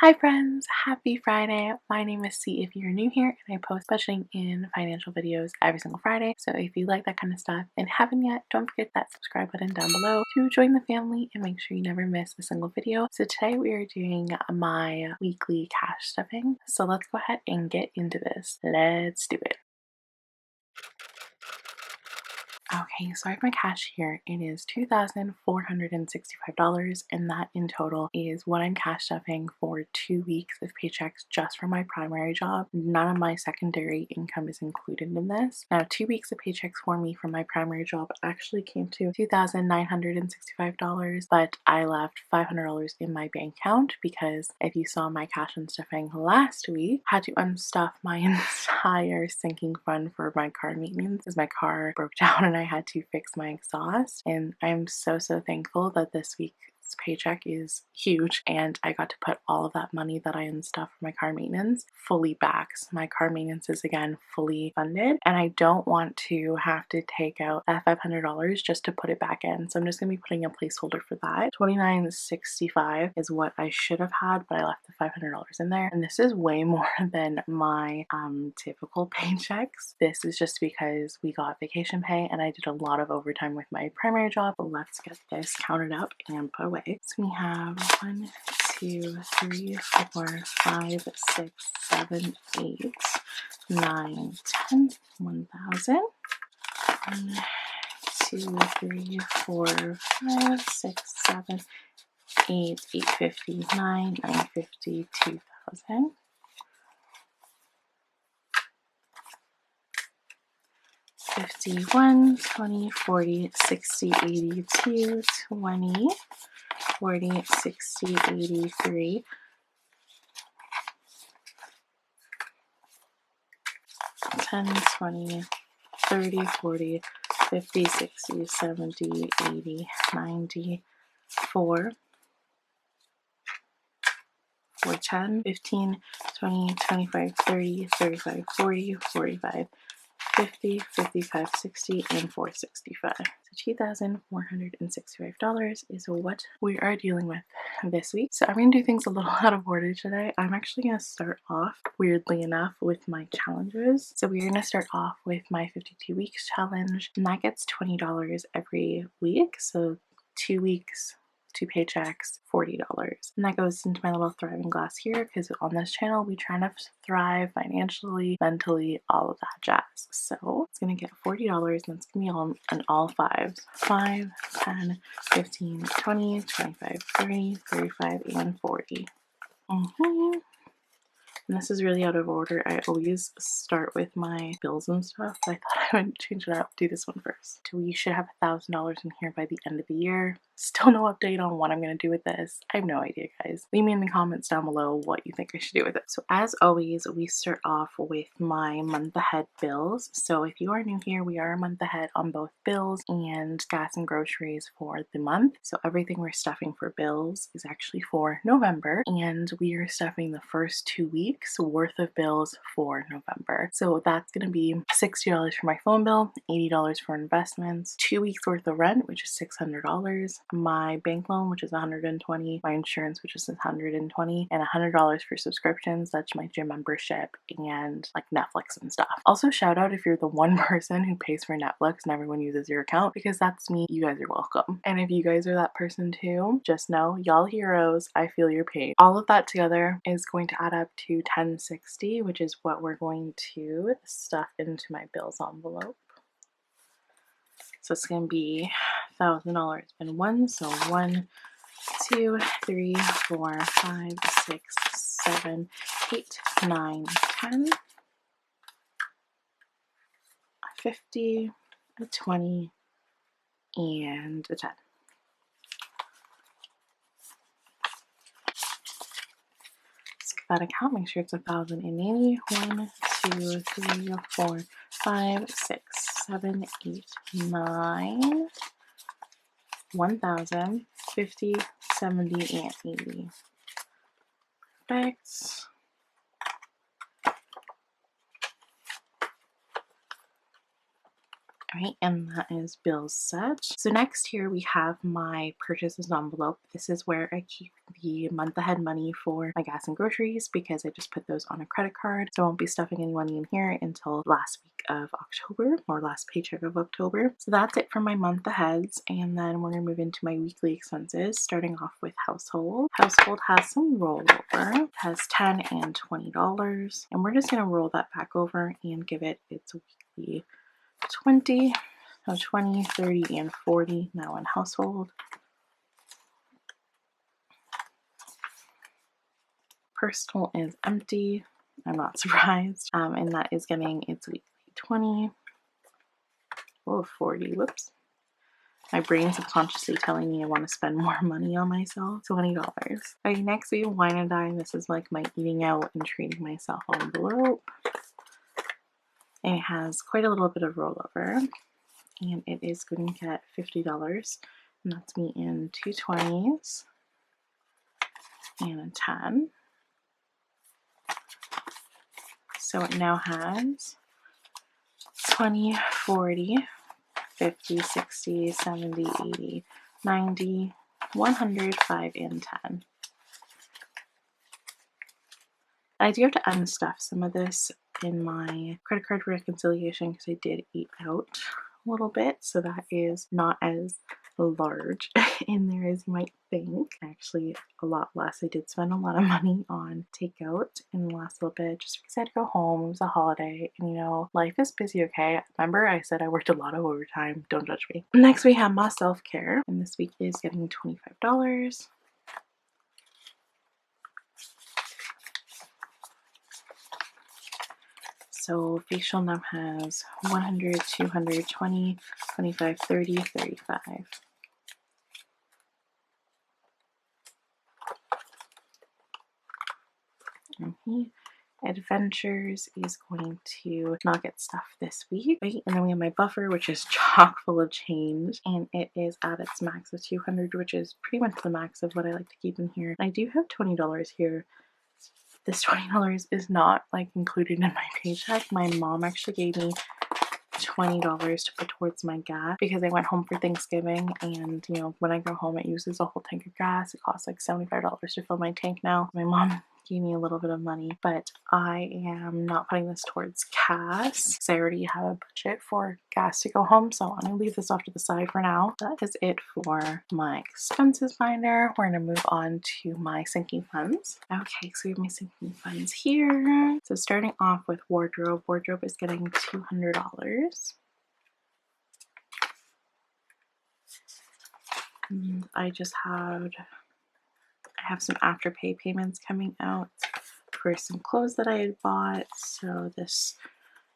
Hi friends, happy Friday. My name is C if you're new here, and I post budgeting and financial videos every single Friday. So if you like that kind of stuff and haven't yet, don't forget that subscribe button down below to join the family and make sure you never miss a single video. So today we are doing my weekly cash stuffing. So let's go ahead and get into this. Let's do it. Okay, so I have my cash here. It is $2,465, and that in total is what I'm cash stuffing for 2 weeks of paychecks just for my primary job. None of my secondary income is included in this. Now, 2 weeks of paychecks for me from my primary job actually came to $2,965, but I left $500 in my bank account because if you saw my cash and stuffing last week, I had to unstuff my entire sinking fund for my car maintenance as my car broke down and I had to fix my exhaust. And I'm so thankful that this week's paycheck is huge and I got to put all of that money that I unstuffed for my car maintenance fully back. So my car maintenance is again fully funded and I don't want to have to take out that $500 just to put it back in. So I'm just going to be putting a placeholder for that. $29.65 is what I should have had, but I left the $500 in there, and this is way more than my typical paychecks. This is just because we got vacation pay and I did a lot of overtime with my primary job. But let's get this counted up and put away. So we have 1, 2, 3, 4, 5, 6, 7, 8, 9, 10, 1,000. 1, 2, 3, 4, 5, 6, 7, 8, 850, 9, 950, 2,000. 50, 1, 20, 40, 60, 82, 20, 40, 60, 83, 10, 20, 30, 40, 50, 60, 70, 80, 90, 4, 10, 15, 20, 25, 30, 35, 40, 45, 50, 55, 60, and 465. So $2,465 is what we are dealing with this week. So I'm going to do things a little out of order today. I'm actually going to start off, weirdly enough, with my challenges. So we're going to start off with my 52 weeks challenge, and that gets $20 every week. So 2 weeks, 2 paychecks, $40. And that goes into my little thriving glass here because on this channel we try to thrive financially, mentally, all of that jazz. So it's gonna get $40 and it's gonna be on all fives. 5, 10, 15, 20, 25, 30, 35, and 40. And this is really out of order. I always start with my bills and stuff, but I thought I would change it up, do this one first. We should have $1,000 in here by the end of the year. Still no update on what I'm going to do with this. I have no idea, guys. Leave me in the comments down below what you think I should do with it. So as always, we start off with my month ahead bills. So if you are new here, we are a month ahead on both bills and gas and groceries for the month. So everything we're stuffing for bills is actually for November, and we are stuffing the first 2 weeks worth of bills for November. So that's going to be $60 for my phone bill, $80 for investments, 2 weeks worth of rent, which is $600, my bank loan, which is $120, my insurance, which is $120, and $100 for subscriptions. That's my gym membership and like Netflix and stuff. Also, shout out if you're the one person who pays for Netflix and everyone uses your account, because that's me. You guys are welcome. And if you guys are that person too, just know y'all heroes. I feel your pain. All of that together is going to add up to $1060, which is what we're going to stuff into my bills envelope. So it's going to be $1,000 in one. So 1, 2, 3, 4, 5, 6, 7, 8, 9, 10, 50, a 20, and a 10. Let's get that account. Make sure it's 1,080. 1, 2, 3, 4, 5, 6, 7, 8, 9, 1,000, 50, 70, and 80. Perfect. All right, and that is bills set. So next here we have my purchases envelope. This is where I keep the month ahead money for my gas and groceries because I just put those on a credit card. So I won't be stuffing any money in here until last week of October or last paycheck of October. So that's it for my month aheads. And then we're gonna move into my weekly expenses, starting off with household. Household has some rollover. It has $10 and $20. And we're just gonna roll that back over and give it its weekly 20, so 20, 30, and 40 now in household. Personal is empty. I'm not surprised. And that is getting its weekly 20. Oh, 40. Whoops. My brain's subconsciously telling me I want to spend more money on myself. $20. Okay, next we have wine and dine. This is like my eating out and treating myself envelope. And it has quite a little bit of rollover. And it is going to get $50. And that's me in 2 20s and a 10. So it now has 20, 40, 50, 60, 70, 80, 90, 100, 5, and 10. I do have to unstuff some of this in my credit card reconciliation because I did eat out a little bit, so that is not as large in there as you might think. Actually, a lot less. I did spend a lot of money on takeout in the last little bit just because I had to go home. It was a holiday, and you know, life is busy, okay? Remember, I said I worked a lot of overtime. Don't judge me. Next, we have my self-care, and this week is getting $25. So facial now has 100, 200, 20, 25, 30, 35. Adventures is going to not get stuff this week, right? And then we have my buffer, which is chock full of change, and it is at its max of 200, which is pretty much the max of what I like to keep in here. And I do have $20 here. This $20 is not like included in my paycheck. My mom actually gave me $20 to put towards my gas because I went home for Thanksgiving, and you know, when I go home it uses a whole tank of gas. It costs like $75 to fill my tank now. My mom gave me a little bit of money, but I am not putting this towards gas because I already have a budget for gas to go home, so I'm gonna leave this off to the side for now. That is it for my expenses binder. We're gonna move on to my sinking funds. Okay, so we have my sinking funds here. So starting off with wardrobe. Wardrobe is getting $200. I have some afterpay payments coming out for some clothes that I had bought, so this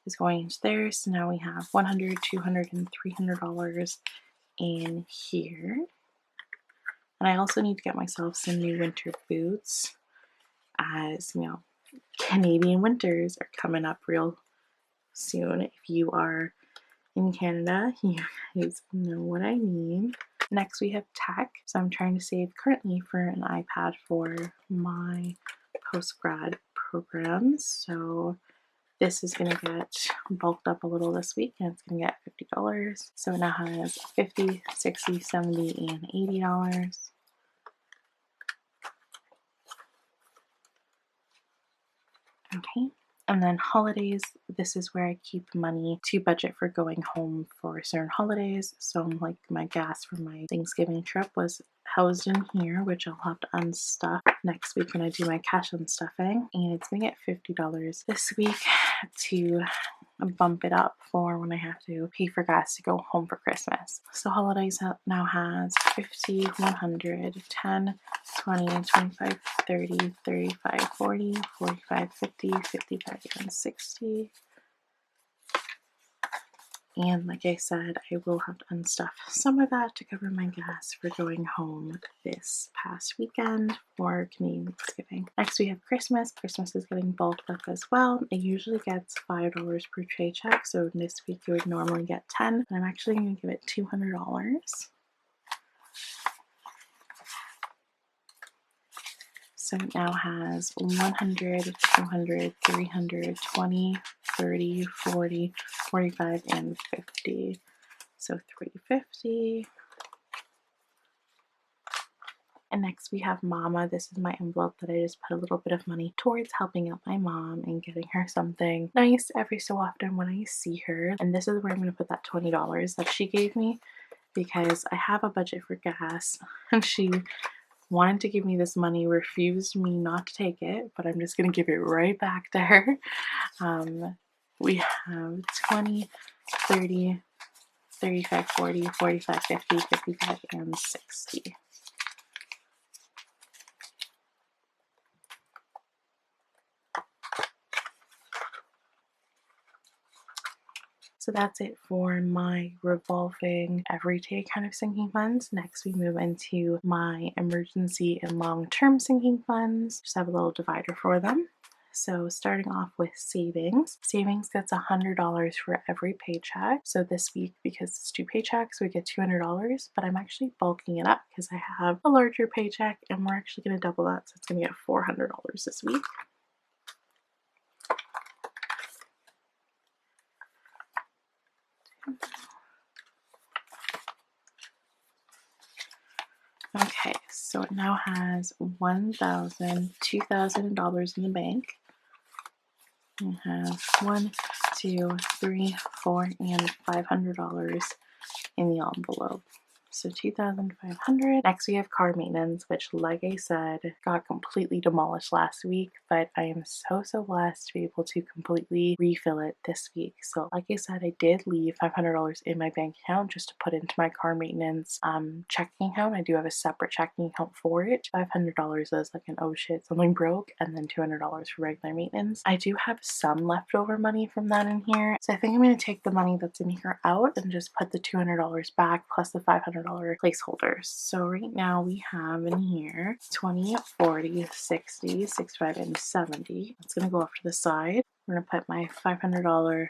is going into there. So now we have $100, $200, and $300 in here. And I also need to get myself some new winter boots, as you know, Canadian winters are coming up real soon. If you are in Canada, you guys know what I mean. Next we have tech. So I'm trying to save currently for an iPad for my post-grad programs. So this is going to get bulked up a little this week, and it's going to get $50. So it now has $50, $60, $70, and $80. Okay. And then holidays, this is where I keep money to budget for going home for certain holidays. So like my gas for my Thanksgiving trip was housed in here, which I'll have to unstuff next week when I do my cash unstuffing. And it's gonna get $50 this week to bump it up for when I have to pay for gas to go home for Christmas. So holidays now has 50, 100, 10, 20, 25, 30, 35, 40, 45, 50, 55, and 60. And like I said, I will have to unstuff some of that to cover my gas for going home this past weekend for Canadian Thanksgiving. Next we have Christmas. Christmas is getting bulked up as well. It usually gets $5 per paycheck, so this week you would normally get $10, and I'm actually going to give it $200. So it now has 100, 200, 300, 20, 30, 40, 45, and 50. So $3.50. And next we have Mama. This is my envelope that I just put a little bit of money towards helping out my mom and getting her something nice every so often when I see her. And this is where I'm going to put that $20 that she gave me, because I have a budget for gas and she wanted to give me this money, refused me not to take it, but I'm just going to give it right back to her. We have 20, 30, 35, 40, 45, 50, 55, and 60. So that's it for my revolving everyday kind of sinking funds. Next, we move into my emergency and long-term sinking funds. Just have a little divider for them. So starting off with savings. Savings gets $100 for every paycheck. So this week, because it's 2 paychecks, we get $200, but I'm actually bulking it up because I have a larger paycheck and we're actually going to double that. So it's going to get $400 this week. Okay, so it now has $1,000, $2,000 in the bank. We have $1, $2, $3, $4, and $500 in the envelope. So $2,500. Next we have car maintenance, which, like I said, got completely demolished last week, but I am so blessed to be able to completely refill it this week. So like I said, I did leave $500 in my bank account just to put into my car maintenance checking account. I do have a separate checking account for it. $500 is like an oh shit, something broke, and then $200 for regular maintenance. I do have some leftover money from that in here, so I think I'm going to take the money that's in here out and just put the $200 back plus the $500 placeholders. So right now we have in here 20, 40, 60, 65, and 70. It's going to go off to the side. We're going to put my $500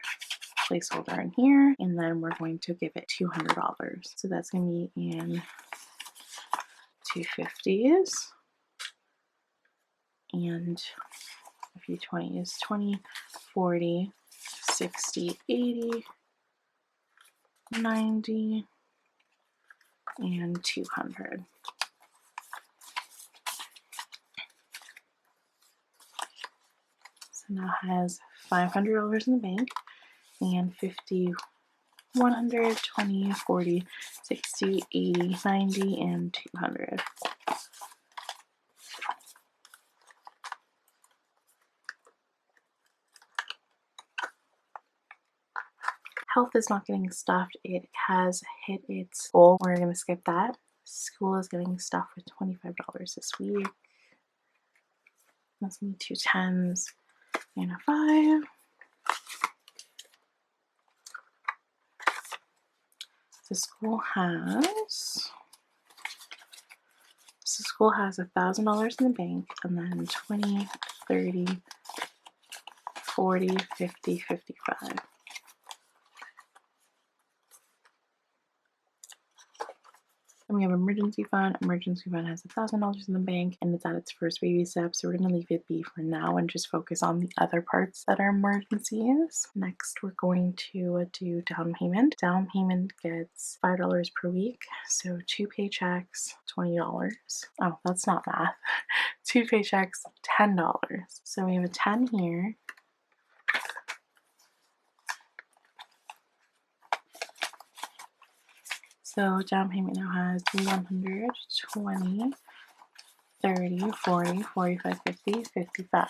placeholder in here, and then we're going to give it $200. So that's going to be in 250s, and a few 20s, 20, 40, 60, 80, 90, and 200. So now has $500 in the bank and 50, 100, 20, 40, 60, 80, 90, and 200. Health is not getting stuffed. It has hit its goal. We're going to skip that. School is getting stuffed with $25 this week. That's me 2 10s and a 5. The school has $1,000 in the bank, and then 20, 30, 40, 50, 55. And we have emergency fund. Emergency fund has $1,000 in the bank, and it's at its first baby step, so we're going to leave it be for now and just focus on the other parts that are emergencies. Next, we're going to do down payment. Down payment gets $5 per week, so 2 paychecks, $20. Oh, that's not math. 2 paychecks, $10. So we have a 10 here. So down payment now has 100, 20, 30, 40, 45, 50, 55.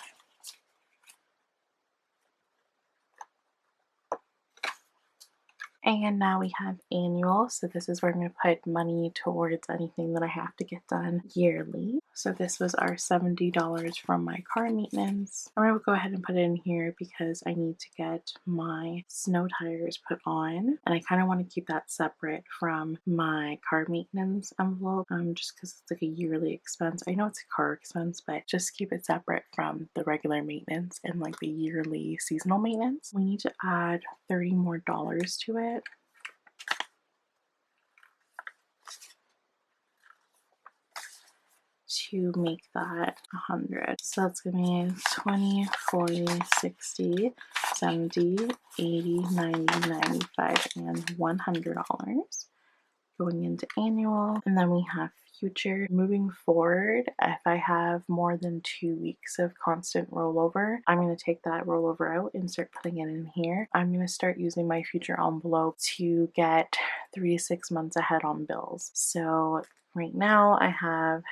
And now we have annual. So this is where I'm going to put money towards anything that I have to get done yearly. So this was our $70 from my car maintenance. I'm going to go ahead and put it in here because I need to get my snow tires put on. And I kind of want to keep that separate from my car maintenance envelope, just because it's like a yearly expense. I know it's a car expense, but just keep it separate from the regular maintenance and like the yearly seasonal maintenance. We need to add $30 more to it. To make that 100. So that's gonna be 20, 40, 60, $70, $80, $90, $95, and $100 going into annual. And then we have future. Moving forward, if I have more than 2 weeks of constant rollover, I'm going to take that rollover out and start putting it in here. I'm going to start using my future envelope to get 3 to 6 months ahead on bills. So right now I have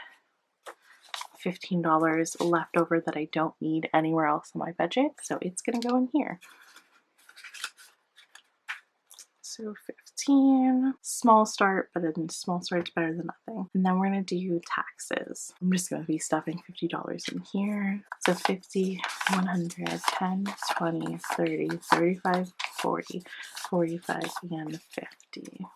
$15 left over that I don't need anywhere else in my budget, so it's gonna go in here. So 15, small start, but a small start's better than nothing. And then we're gonna do taxes. I'm just gonna be stuffing $50 in here. So 50, 100, 10, 20, 30, 35, 40, 45, and 50.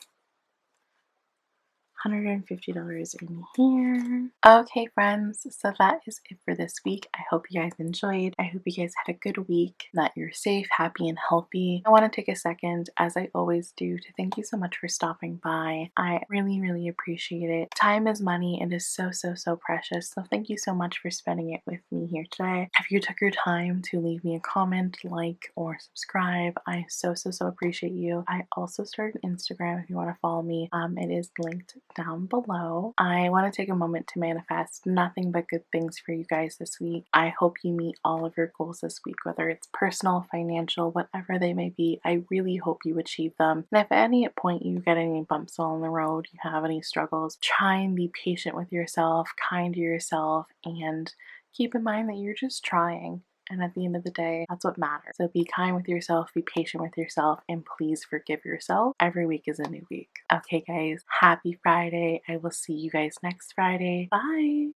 $150 in here. Okay, friends, so that is it for this week. I hope you guys enjoyed. I hope you guys had a good week, that you're safe, happy, and healthy. I want to take a second, as I always do, to thank you so much for stopping by. I really, really appreciate it. Time is money. It is so, so, so precious. So thank you so much for spending it with me here today. If you took your time to leave me a comment, like, or subscribe, I so, so, so appreciate you. I also started Instagram if you want to follow me. It is linked down below. I want to take a moment to manifest nothing but good things for you guys this week. I hope you meet all of your goals this week, whether it's personal, financial, whatever they may be. I really hope you achieve them. And if at any point you get any bumps along the road, you have any struggles, try and be patient with yourself, kind to yourself, and keep in mind that you're just trying. And at the end of the day, that's what matters. So be kind with yourself, be patient with yourself, and please forgive yourself. Every week is a new week. Okay, guys, happy Friday. I will see you guys next Friday. Bye.